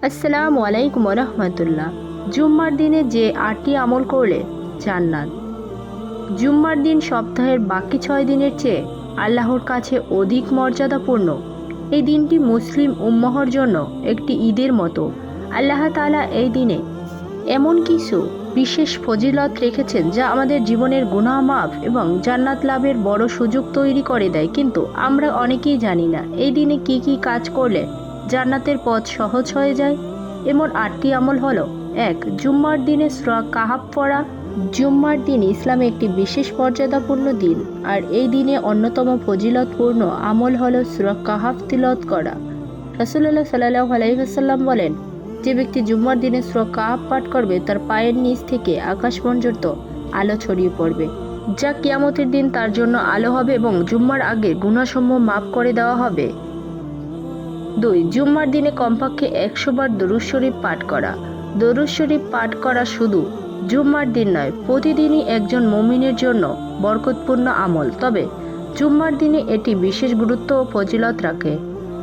আসসালামু আলাইকুম রহমতুল্লাহ। জুম্মার দিনে যে 8টি আমল করলে জান্নাত। জুম্মার দিন সপ্তাহের বাকি 6 দিনের চেয়ে আল্লাহর কাছে অধিক মর্যাদাপূর্ণ। এই দিনটি মুসলিম উম্মাহর জন্য একটি ঈদের মতো। আল্লাহ তাআলা এই দিনে এমন কিছু বিশেষ ফজিলত রেখেছেন যা আমাদের জীবনের গুনাহ মাফ এবং জান্নাত লাভের বড় সুযোগ তৈরি করে দেয়, কিন্তু আমরা অনেকেই জানি না এই দিনে কি কি কাজ করলে জান্নাতের পথ সহজ হয়ে যায়। এমন 8টি আমল হলো: 1. জুম্মার দিনে সূরা কাহাফ পড়া। জুম্মার দিন ইসলামে একটি বিশেষ মর্যাদাপূর্ণ দিন, আর এই দিনে অন্যতম ফজিলতপূর্ণ আমল হলো সূরা কাহাফ তিলাওয়াত করা। রাসূলুল্লাহ সাল্লাল্লাহু আলাইহি ওয়াসাল্লাম বলেন, যে ব্যক্তি জুম্মার দিনে সূরা কাহাফ পাঠ করবে তার পায়ের নিচ থেকে আকাশ পর্যন্ত আলো ছড়িয়ে পড়বে, যা কিয়ামতের দিন তার জন্য আলো হবে এবং জুম্মার আগে গুনাহসমূহ মাফ করে দেওয়া হবে। 2. জুম্মার দিনে কমপক্ষে 100 বার দরুদ শরীফ পাঠ করা। দরুদ শরীফ পাঠ করা শুধু জুম্মার দিন নয়, প্রতিদিনই একজন মুমিনের জন্য বরকতপূর্ণ আমল, তবে জুম্মার দিনে এটি বিশেষ গুরুত্ব ও ফজিলত রাখে।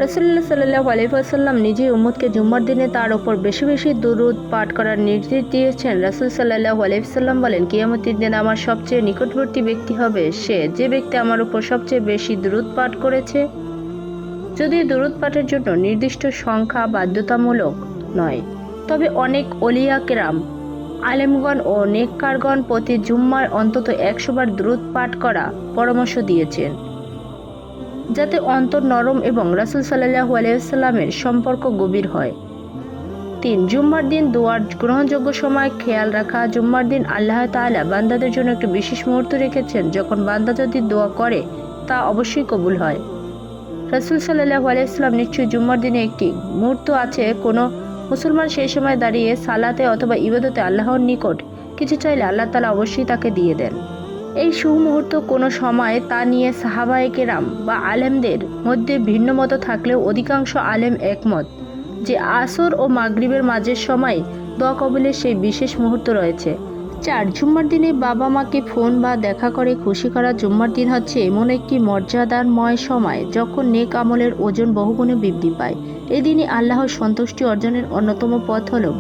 রাসূলুল্লাহ সাল্লাল্লাহু আলাইহি ওয়াসাল্লাম নিজেই উম্মতকে জুম্মার দিনে তার ওপর বেশি বেশি দরুদ পাঠ করার নির্দেশ দিয়েছেন। রাসূল সাল্লাল্লাহু আলাইহি ওয়াসাল্লাম বলেন, কিয়ামতের দিন আমার সবচেয়ে নিকটবর্তী ব্যক্তি হবে সে যে ব্যক্তি আমার উপর সবচেয়ে বেশি দরুদ পাঠ করেছে। যদিও দরুদ পাঠের জন্য নির্দিষ্ট সংখ্যা বাধ্যতামূলক নয়, তবে অনেক ওলিয়া কেরাম, আলেমগণ ও নেককারগণ প্রতি জুম্মায় অন্তত 100 বার দরুদ পাঠ করা পরামর্শ দিয়েছেন, যাতে অন্তর নরম এবং রাসূল সাল্লাল্লাহু আলাইহি ওয়াসাল্লামের সম্পর্ক গভীর হয়। 3. জুম্মার দিন দোয়ার গ্রহণযোগ্য সময় খেয়াল রাখা। জুম্মার দিন আল্লাহ তাআলা বান্দাদের জন্য একটি বিশেষ মুহূর্ত রেখেছেন যখন বান্দা যদি দোয়া করে তা অবশ্যই কবুল হয়। রাসূল সাল্লাল্লাহু আলাইহি ওয়াসাল্লাম নিশ্চয়ই জুম্মার দিনে একটি মুহূর্ত আছে, কোনো মুসলমান সেই সময় দাঁড়িয়ে সালাতে অথবা ইবাদতে আল্লাহর নিকট কিছু চাইলে আল্লাহ তাআলা অবশ্যই তাকে দিয়ে দেন। এই সুমুহূর্ত কোনো সময় তা নিয়ে সাহাবায়ে কেরাম বা আলেমদের মধ্যে ভিন্ন মত থাকলেও অধিকাংশ আলেম একমত যে আসর ও মাগরিবের মাঝের সময় দোয়া কবুলের সেই বিশেষ মুহূর্ত রয়েছে। 4. জুম্মার দিনে বাবা মাকে ফোন বা দেখা করে খুশি করা। জুম্মার দিন হচ্ছে এমন একটি মর্যাদাময় সময় যখন নেক আমলের ওজন বহুগুণে বৃদ্ধি পায়। এই দিনে আল্লাহর সন্তুষ্টি অর্জনের অন্যতম পথ হলো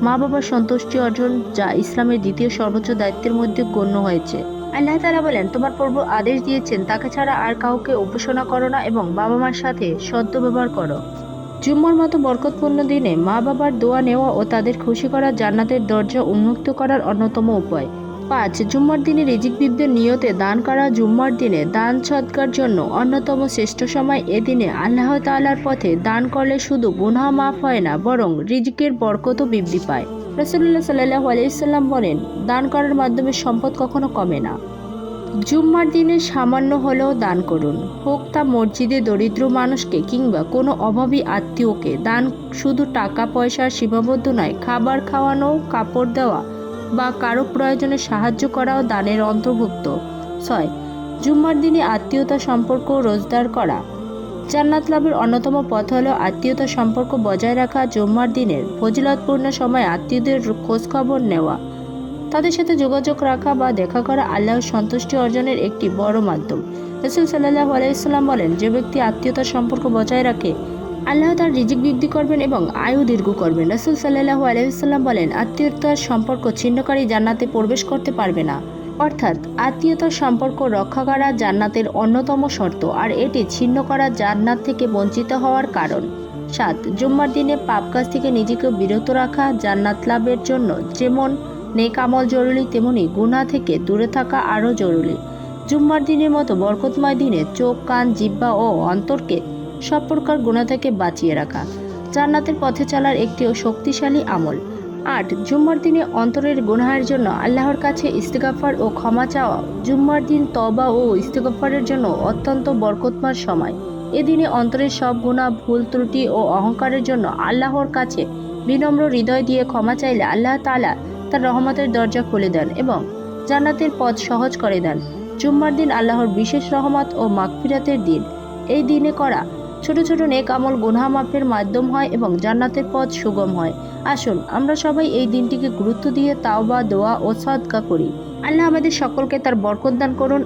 মা বাবার সন্তুষ্টি অর্জন, যা ইসলামের দ্বিতীয় সর্বোচ্চ দায়িত্বের মধ্যে গণ্য হয়েছে। আল্লাহ তাআলা বলেন, তোমার প্রভু আদেশ দিয়েছেন তাকে ছাড়া আর কাউকে উপাসনা করো না এবং বাবা মার সাথে সদ্ব্যবহার করো। জুম্মার মতো বরকতপূর্ণ দিনে মা বাবার দোয়া নেওয়া ও তাদের খুশি করা জান্নাতের দরজা উন্মুক্ত করার অন্যতম উপায়। 5. জুম্মার দিনে রিজিক বৃদ্ধির নিয়তে দান করা। জুম্মার দিনে দান সদকার জন্য অন্যতম শ্রেষ্ঠ সময়। এদিনে আল্লাহ তাআলার পথে দান করলে শুধু গুনাহ মাফ হয় না, বরং রিজিকের বরকতও বৃদ্ধি পায়। রাসূলুল্লাহ সাল্লাল্লাহু আলাইহি ওয়াসাল্লাম বলেন, দান করার মাধ্যমে সম্পদ কখনো কমে না। জুম্মার দিনে সামান্য হলেও দান করুন, হোক তা মসজিদে দরিদ্র মানুষকে কিংবা কোনো অভাবী আত্মীয়কে। দান শুধু টাকা পয়সার সীমাবদ্ধ নয়, খাবার খাওয়ানো, কাপড় দেওয়া বা কারো প্রয়োজনে সাহায্য করাও দানের অন্তর্ভুক্ত। 6. জুম্মার দিনে আত্মীয়তা সম্পর্ক রোজগার করা। জান্নাত লাভের অন্যতম পথ হলো আত্মীয়তা সম্পর্ক বজায় রাখা। জুম্মার দিনের ফজিলতপূর্ণ সময় আত্মীয়দের খোঁজখবর নেওয়া, তাদের সাথে যোগাযোগ রাখা বা দেখা করা আল্লাহর সন্তুষ্টি অর্জনের একটি বড় মাধ্যম। রাসূল সাল্লাল্লাহু আলাইহি ওয়াসাল্লাম বলেন, যে ব্যক্তি আত্মীয়তার সম্পর্ক বজায় রাখে আল্লাহ তার রিজিক বৃদ্ধি করবেন এবং আয়ু দীর্ঘ করবেন। রাসূল সাল্লাল্লাহু আলাইহি ওয়াসাল্লাম বলেন, আত্মীয়তার সম্পর্ক ছিন্নকারী জান্নাতে প্রবেশ করতে পারবে না। অর্থাৎ আত্মীয়তার সম্পর্ক রক্ষা করা জান্নাতের অন্যতম শর্ত, আর এটি ছিন্ন করা জান্নাত থেকে বঞ্চিত হওয়ার কারণ। 7. জুম্মার দিনে পাপ কাজ থেকে নিজেকে বিরত রাখা। জান্নাত লাভের জন্য যেমন নেক আমল জরুরি, তেমনি গুনাহ থেকে দূরে থাকা আরও জরুরি। জুম্মার দিনের মতো বরকতময় দিনে চোখ, কান, জিহ্বা ও অন্তরকে সব প্রকার গুনাহ থেকে বাঁচিয়ে রাখা জান্নাতের পথে চলার একটি শক্তিশালী আমল। 8. জুম্মার দিনে অন্তরের গুনাহের জন্য আল্লাহর কাছে ইস্তিগফার ও ক্ষমা চাওয়া। জুম্মার দিন তওবা ও ইস্তিগফারের জন্য অত্যন্ত বরকতময় সময়। এদিনে অন্তরের সব গুনাহ, ভুল ত্রুটি ও অহংকারের জন্য আল্লাহর কাছে বিনম্র হৃদয় দিয়ে ক্ষমা চাইলে আল্লাহ তাআলা তার রহমতের দরজা খুলে দেন এবং জান্নাতের পথ সহজ করে দেন। জুম্মার দিন আল্লাহর বিশেষ রহমত ও মাগফিরাতের দিন। এই দিনে করা ছোট ছোট নেক আমল গুনাহ মাফের মাধ্যম হয় এবং জান্নাতের পথ সুগম হয়। আসুন আমরা সবাই এই দিনটিকে গুরুত্ব দিয়ে তাওবা, দোয়া ও সাদকা করি। আল্লাহ আমাদের সকলকে তার বরকত দান করুন।